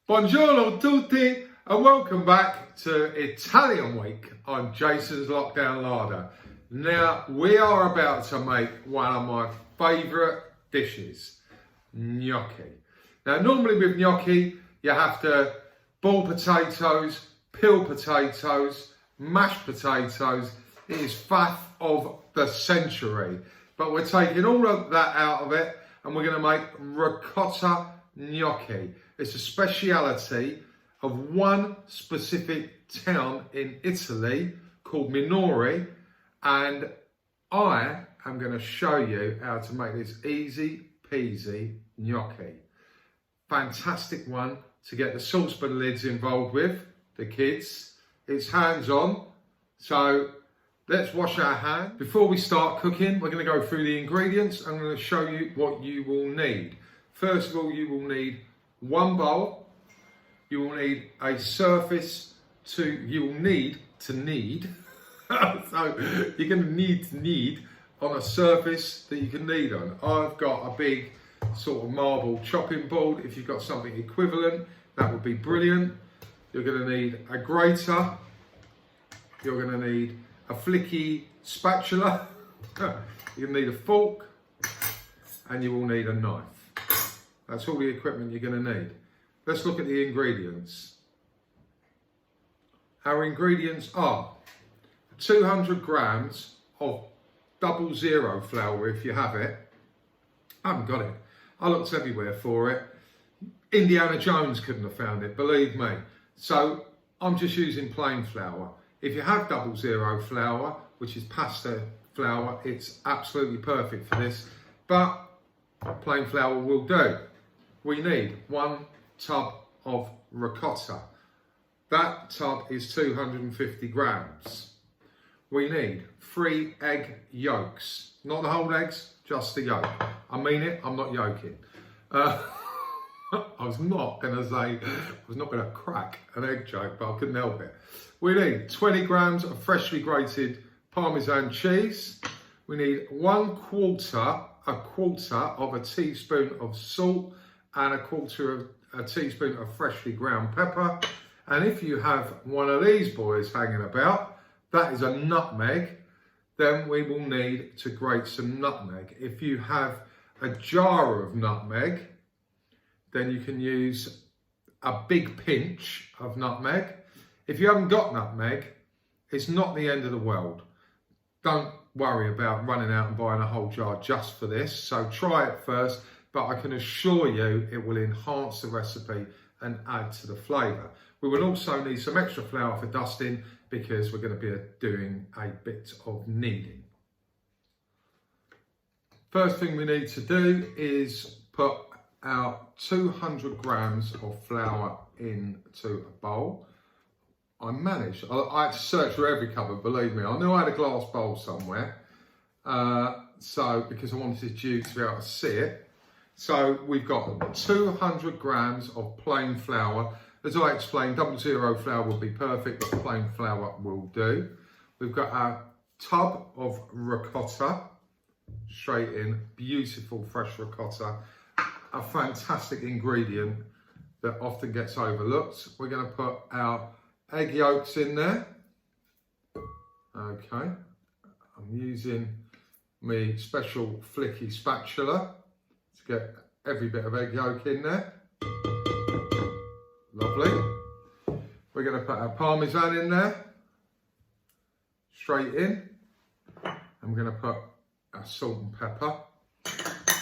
Buongiorno tutti and welcome back to Italian Week on Jason's Lockdown Larder. Now we are about to make one of my favourite dishes, gnocchi. Now normally with gnocchi you have to boil potatoes, peel potatoes, mash potatoes. It is faff of the century. But we're taking all of that out of it and we're going to make ricotta gnocchi. It's a speciality of one specific town in Italy called Minori, and I am going to show you how to make this easy peasy gnocchi. Fantastic one to get the saucepan lids involved with, the kids. It's hands-on, so let's wash our hands. Before we start cooking, we're going to go through the ingredients. I'm going to show you what you will need. First of all, you will need one bowl. You will need a surface you will need. So you're going to need on a surface that you can knead on. I've got a big sort of marble chopping board. If you've got something equivalent, that would be brilliant. You're going to need a grater. You're going to need a flicky spatula. You're going to need a fork, and you will need a knife. That's all the equipment you're going to need. Let's look at the ingredients. Our ingredients are 200 grams of 00 flour if you have it. I haven't got it. I looked everywhere for it. Indiana Jones couldn't have found it, believe me. So I'm just using plain flour. If you have 00 flour, which is pasta flour, it's absolutely perfect for this, but plain flour will do. We need 1 tub of ricotta. That tub is 250 grams. We need 3 egg yolks. Not the whole eggs, just the yolk. I mean it, I'm not joking. I was not going to crack an egg joke, but I couldn't help it. We need 20 grams of freshly grated Parmesan cheese. We need a quarter of a teaspoon of salt and a quarter of a teaspoon of freshly ground pepper. And if you have one of these boys hanging about, that is a nutmeg, then we will need to grate some nutmeg. If you have a jar of nutmeg, then you can use a big pinch of nutmeg. If you haven't got nutmeg, it's not the end of the world. Don't worry about running out and buying a whole jar just for this. So try it first, but I can assure you it will enhance the recipe and add to the flavour. We will also need some extra flour for dusting because we're going to be doing a bit of kneading. First thing we need to do is put our 200 grams of flour into a bowl. I managed, I had to search for every cupboard, believe me. I knew I had a glass bowl somewhere, because I wanted you to be able to see it. So we've got 200 grams of plain flour. As I explained, 00 flour would be perfect, but plain flour will do. We've got our tub of ricotta, straight in, beautiful fresh ricotta, a fantastic ingredient that often gets overlooked. We're going to put our egg yolks in there. Okay, I'm using my special flicky spatula to get every bit of egg yolk in there. Lovely. We're going to put our Parmesan in there, straight in. And we're going to put our salt and pepper.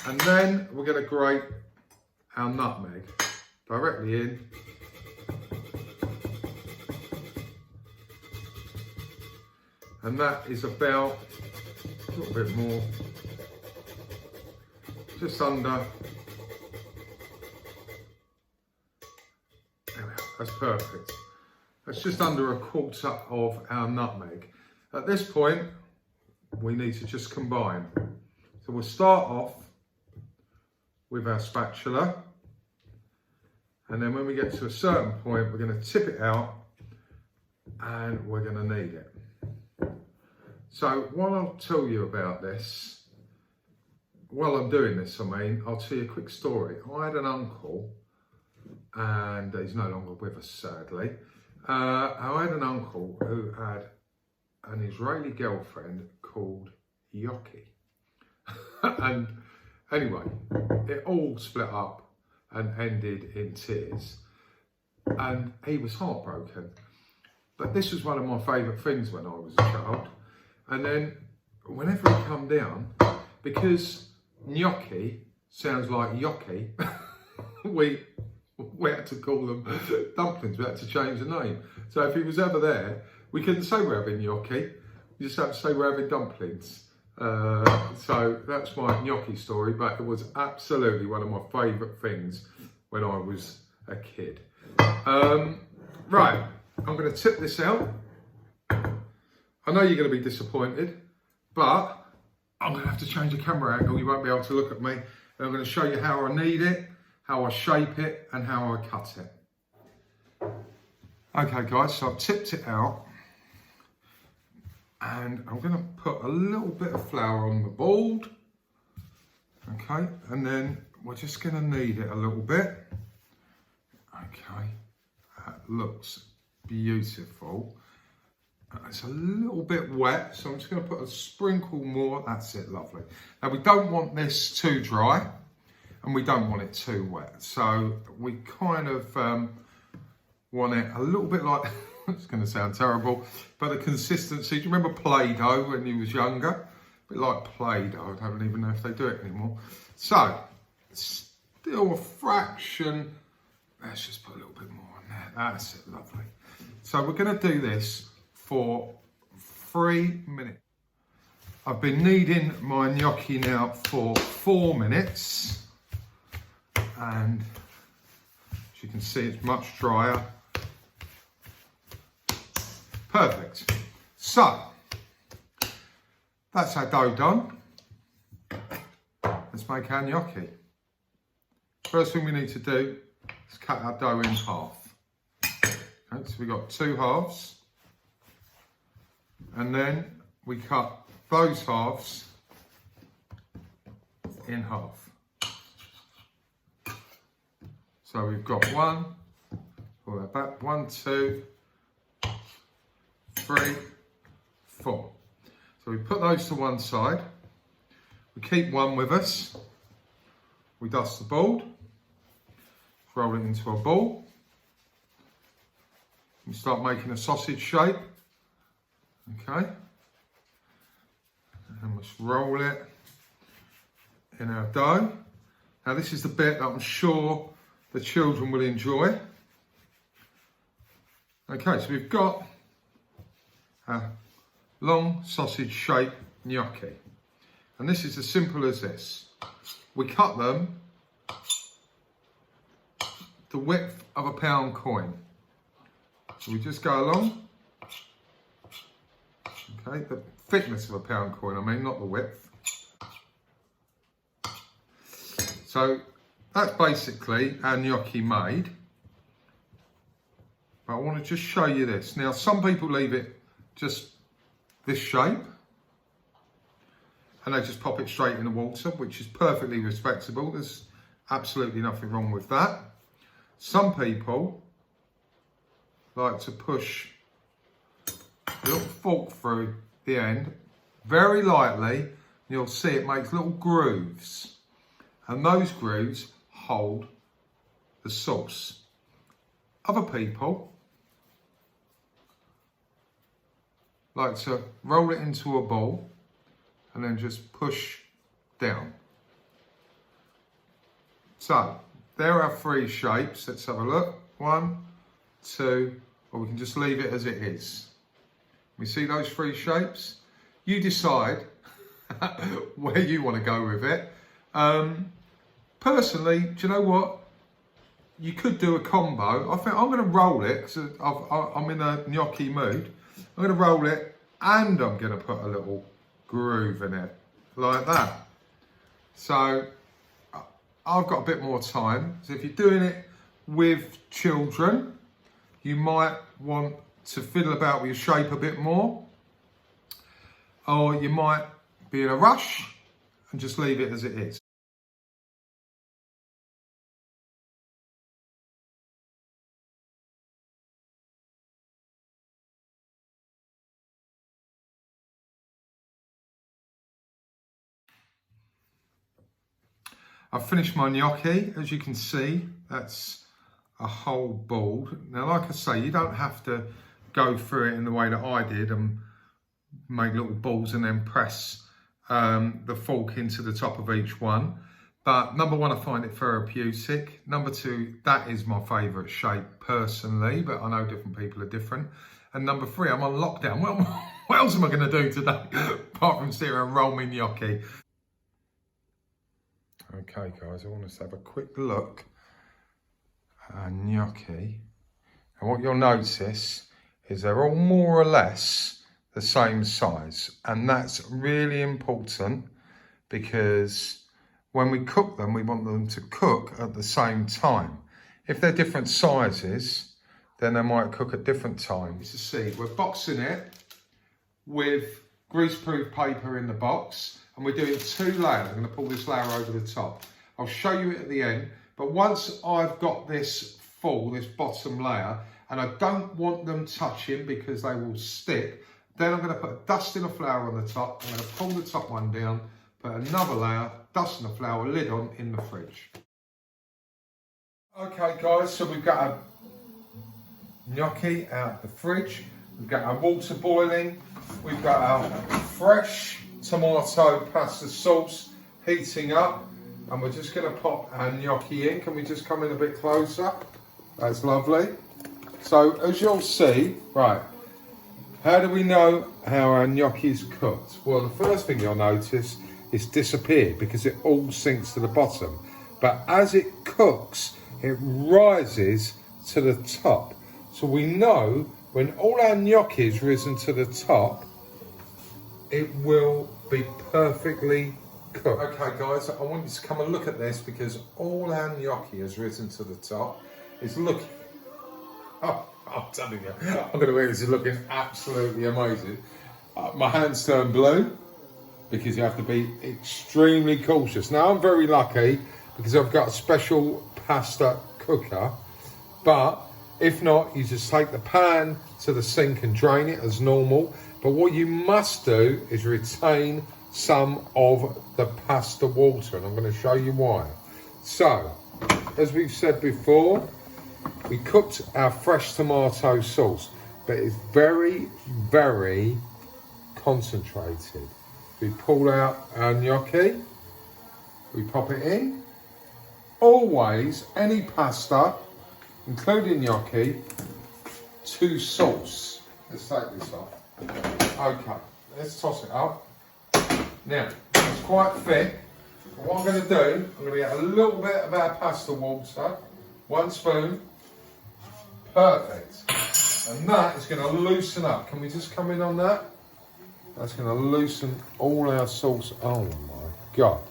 And then we're going to grate our nutmeg directly in. And that is about a little bit more, just under. There we are, that's perfect. That's just under a quarter of our nutmeg. At this point, we need to just combine. So we'll start off with our spatula. And then when we get to a certain point, we're going to tip it out and we're going to knead it. So while I'll tell you about this, while I'm doing this, I'll tell you a quick story. I had an uncle and he's no longer with us, sadly. I had an uncle who had an Israeli girlfriend called Gnocchi. And anyway, it all split up and ended in tears. And he was heartbroken. But this was one of my favourite things when I was a child. And then whenever he come down, because gnocchi sounds like gnocchi, we had to call them dumplings. We had to change the name. So if he was ever there, we couldn't say we're having gnocchi. We just had to say we're having dumplings. So that's my gnocchi story, but it was absolutely one of my favourite things when I was a kid. Right, I'm going to tip this out. I know you're going to be disappointed, but I'm going to have to change the camera angle. You won't be able to look at me. And I'm going to show you how I knead it, how I shape it, and how I cut it. Okay guys, so I've tipped it out. And I'm going to put a little bit of flour on the board. Okay, and then we're just going to knead it a little bit. Okay, that looks beautiful. It's a little bit wet, so I'm just going to put a sprinkle more. That's it, lovely. Now we don't want this too dry and we don't want it too wet. So we kind of want it a little bit like, it's going to sound terrible, but the consistency, do you remember Play-Doh when you was younger? A bit like Play-Doh, I don't even know if they do it anymore. So, still a fraction, let's just put a little bit more on there. That's it, lovely. So we're going to do this for 3 minutes. I've been kneading my gnocchi now for 4 minutes. And as you can see, it's much drier. Perfect. So, that's our dough done. Let's make our gnocchi. First thing we need to do is cut our dough in half. Okay, so we've got 2 halves. And then we cut those halves in half. So we've got 1, pull that back, 1, 2, 3, 4. So we put those to one side. We keep one with us. We dust the board. Roll it into a ball. We start making a sausage shape. Okay. And let's roll it in our dough. Now this is the bit that I'm sure the children will enjoy. Okay, so we've got a long sausage shape gnocchi. And this is as simple as this. We cut them the width of a £1 coin. So we just go along. Okay, the thickness of a £1 coin, I mean, not the width. So that's basically our gnocchi made. But I want to just show you this. Now, some people leave it just this shape and they just pop it straight in the water, which is perfectly respectable. There's absolutely nothing wrong with that. Some people like to push a little fork through the end very lightly. You'll see it makes little grooves, and those grooves hold the sauce. Other people like to roll it into a ball and then just push down. So there are 3 shapes. Let's have a look. 1, 2, or we can just leave it as it is. We see those 3 shapes. You decide where you want to go with it. Personally, do you know what? You could do a combo. I think I'm going to roll it because I'm in a gnocchi mood. I'm going to roll it and I'm going to put a little groove in it like that. So I've got a bit more time. So if you're doing it with children, you might want to fiddle about with your shape a bit more, or you might be in a rush and just leave it as it is. I've finished my gnocchi, as you can see, that's a whole ball. Now, like I say, you don't have to go through it in the way that I did and make little balls and then press the fork into the top of each one. But number one, I find it therapeutic. Number two, that is my favourite shape personally, but I know different people are different. And number three, I'm on lockdown. Well, what else am I going to do today apart from sit here and roll me gnocchi? Okay, guys, I want us to have a quick look at our gnocchi. And what you'll notice is they're all more or less the same size. And that's really important because when we cook them, we want them to cook at the same time. If they're different sizes, then they might cook at different times. To see, we're boxing it with greaseproof paper in the box, and we're doing 2 layers. I'm going to pull this layer over the top. I'll show you it at the end, but once I've got this full, this bottom layer, and I don't want them touching because they will stick, then I'm going to put a dusting of flour on the top. I'm going to pull the top one down, put another layer, dusting of flour, lid on in the fridge. Okay, guys, so we've got a gnocchi out the fridge. We've got our water boiling. We've got our fresh tomato pasta sauce heating up. And we're just going to pop our gnocchi in. Can we just come in a bit closer? That's lovely. So, as you'll see, right, how do we know how our gnocchi's cooked? Well, the first thing you'll notice is disappeared because it all sinks to the bottom. But as it cooks, it rises to the top. So we know when all our gnocchi's risen to the top, it will be perfectly cooked. Okay, guys, I want you to come and look at this because all our gnocchi has risen to the top. It's looking, oh, I'm telling you, I'm going to make this looking absolutely amazing. My hands turn blue because you have to be extremely cautious. Now, I'm very lucky because I've got a special pasta cooker, but if not, you just take the pan to the sink and drain it as normal. But what you must do is retain some of the pasta water, and I'm going to show you why. So, as we've said before, we cooked our fresh tomato sauce, but it's very, very concentrated. We pull out our gnocchi, we pop it in. Always, any pasta, including gnocchi, to sauce. Let's take this off. Okay, let's toss it up. Now, it's quite thick. But what I'm going to do, I'm going to get a little bit of our pasta water, 1 spoon. Perfect. And that is going to loosen up. Can we just come in on that? That's going to loosen all our sauce. Oh my God.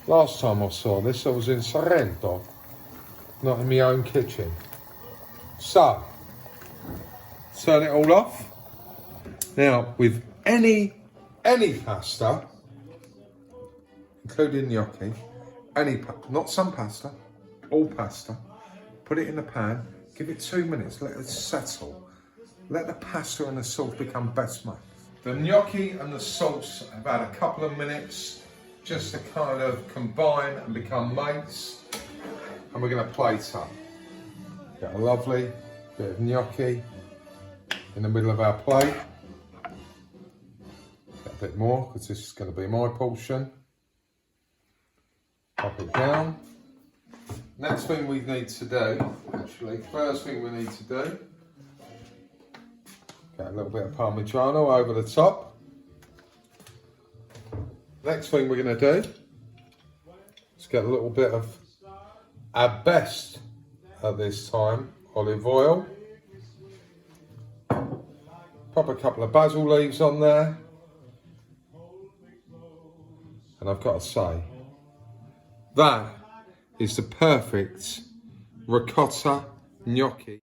Last time I saw this, I was in Sorrento, not in my own kitchen. So, turn it all off. Now, with any pasta, including gnocchi, not some pasta, all pasta, put it in the pan, give it 2 minutes, let it settle. Let the pasta and the sauce become best made. The gnocchi and the sauce have had a couple of minutes just to kind of combine and become mates, and we're going to plate up. Got a lovely bit of gnocchi in the middle of our plate. Get a bit more because this is going to be my portion. Pop it down. Next thing we need to do, actually, first thing we need to do, get a little bit of Parmigiano over the top. Next thing we're going to do is get a little bit of our best at this time, olive oil. Pop a couple of basil leaves on there. And I've got to say, that is the perfect ricotta gnocchi.